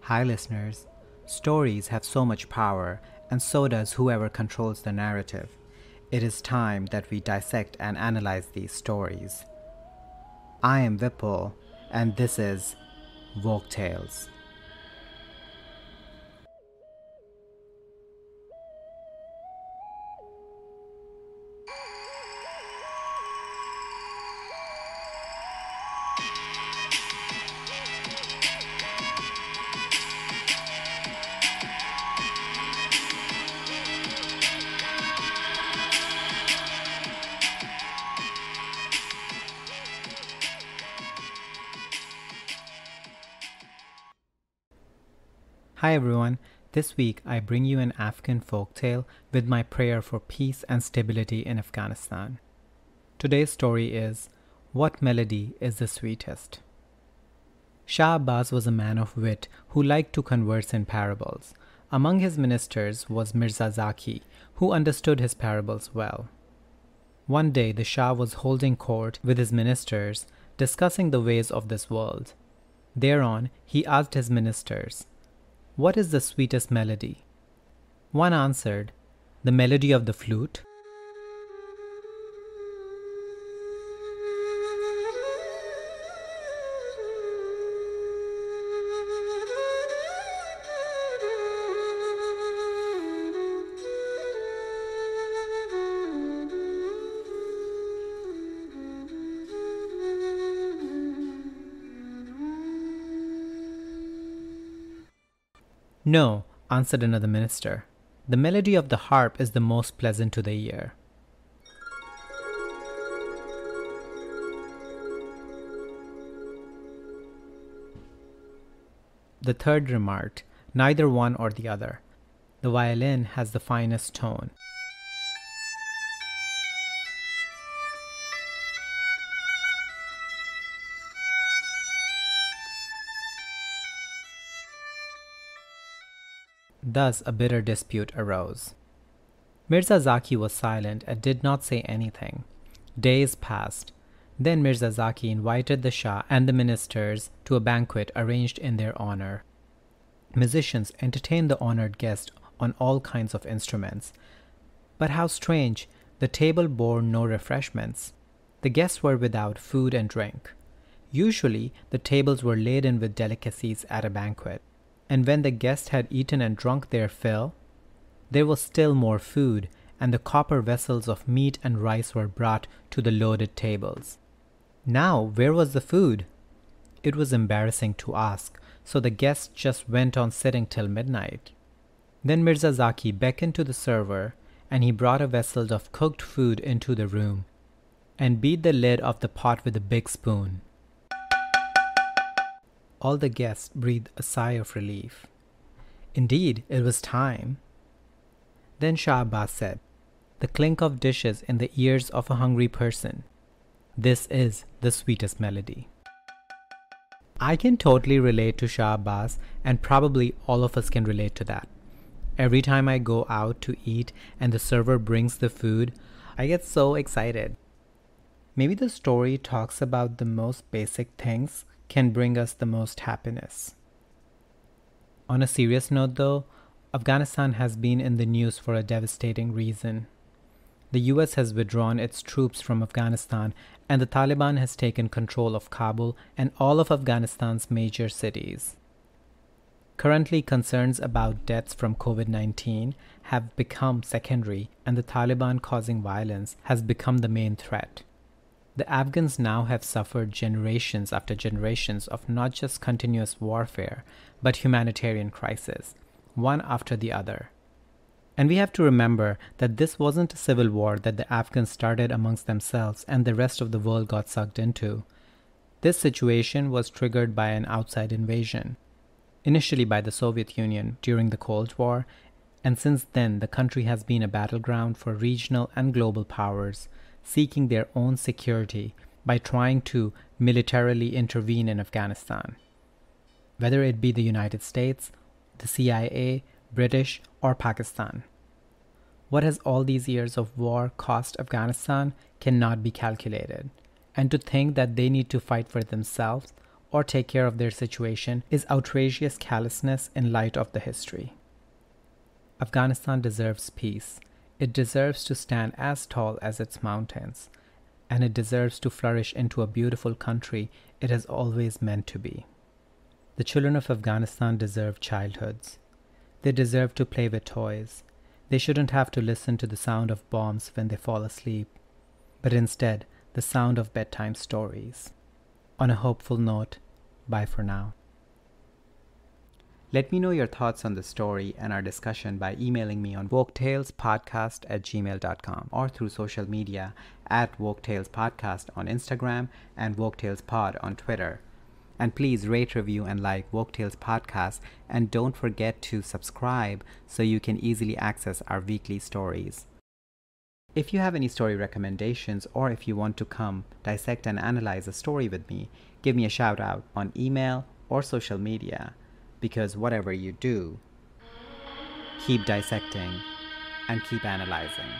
Hi, listeners. Stories have so much power, and so does whoever controls the narrative. It is time that we dissect and analyze these stories. I am Vipul, and this is WokeTales. Hi everyone. This week I bring you an Afghan folktale with my prayer for peace and stability in Afghanistan. Today's story is What Melody is the Sweetest? Shah Abbas was a man of wit who liked to converse in parables. Among his ministers was Mirza Zaki, who understood his parables well. One day the Shah was holding court with his ministers, discussing the ways of this world. Thereon he asked his ministers, "What is the sweetest melody?" One answered, "The melody of the flute." "No," answered another minister. "The melody of the harp is the most pleasant to the ear." The third remarked, "Neither one or the other. The violin has the finest tone." Thus a bitter dispute arose. Mirza Zaki was silent and did not say anything. Days passed. Then Mirza Zaki invited the Shah and the ministers to a banquet arranged in their honor. Musicians entertained the honored guest on all kinds of instruments. But how strange, the table bore no refreshments. The guests were without food and drink. Usually, the tables were laden with delicacies at a banquet. And when the guests had eaten and drunk their fill, there was still more food, and the copper vessels of meat and rice were brought to the loaded tables. Now, where was the food? It was embarrassing to ask, so the guests just went on sitting till midnight. Then Mirza Zaki beckoned to the server, and he brought a vessel of cooked food into the room, and beat the lid of the pot with a big spoon. All the guests breathed a sigh of relief. Indeed, it was time. Then Shah Abbas said, "The clink of dishes in the ears of a hungry person. This is the sweetest melody." I can totally relate to Shah Abbas, and probably all of us can relate to that. Every time I go out to eat and the server brings the food, I get so excited. Maybe the story talks about the most basic things can bring us the most happiness. On a serious note though, Afghanistan has been in the news for a devastating reason. The US has withdrawn its troops from Afghanistan, and the Taliban has taken control of Kabul and all of Afghanistan's major cities. Currently, concerns about deaths from COVID-19 have become secondary, and the Taliban causing violence has become the main threat. The Afghans now have suffered generations after generations of not just continuous warfare, but humanitarian crises, one after the other. And we have to remember that this wasn't a civil war that the Afghans started amongst themselves and the rest of the world got sucked into. This situation was triggered by an outside invasion, initially by the Soviet Union during the Cold War, and since then the country has been a battleground for regional and global powers seeking their own security by trying to militarily intervene in Afghanistan. Whether it be the United States, the CIA, British, or Pakistan. What has all these years of war cost Afghanistan cannot be calculated, and to think that they need to fight for themselves or take care of their situation is outrageous callousness in light of the history. Afghanistan deserves peace. It deserves to stand as tall as its mountains, and it deserves to flourish into a beautiful country it has always meant to be. The children of Afghanistan deserve childhoods. They deserve to play with toys. They shouldn't have to listen to the sound of bombs when they fall asleep, but instead the sound of bedtime stories. On a hopeful note, bye for now. Let me know your thoughts on the story and our discussion by emailing me on WokeTalesPodcast@gmail.com or through social media at WokeTalesPodcast on Instagram and WokeTalesPod on Twitter. And please rate, review, and like WokeTales Podcast, and don't forget to subscribe so you can easily access our weekly stories. If you have any story recommendations, or if you want to come dissect and analyze a story with me, give me a shout out on email or social media, because whatever you do, keep dissecting and keep analyzing.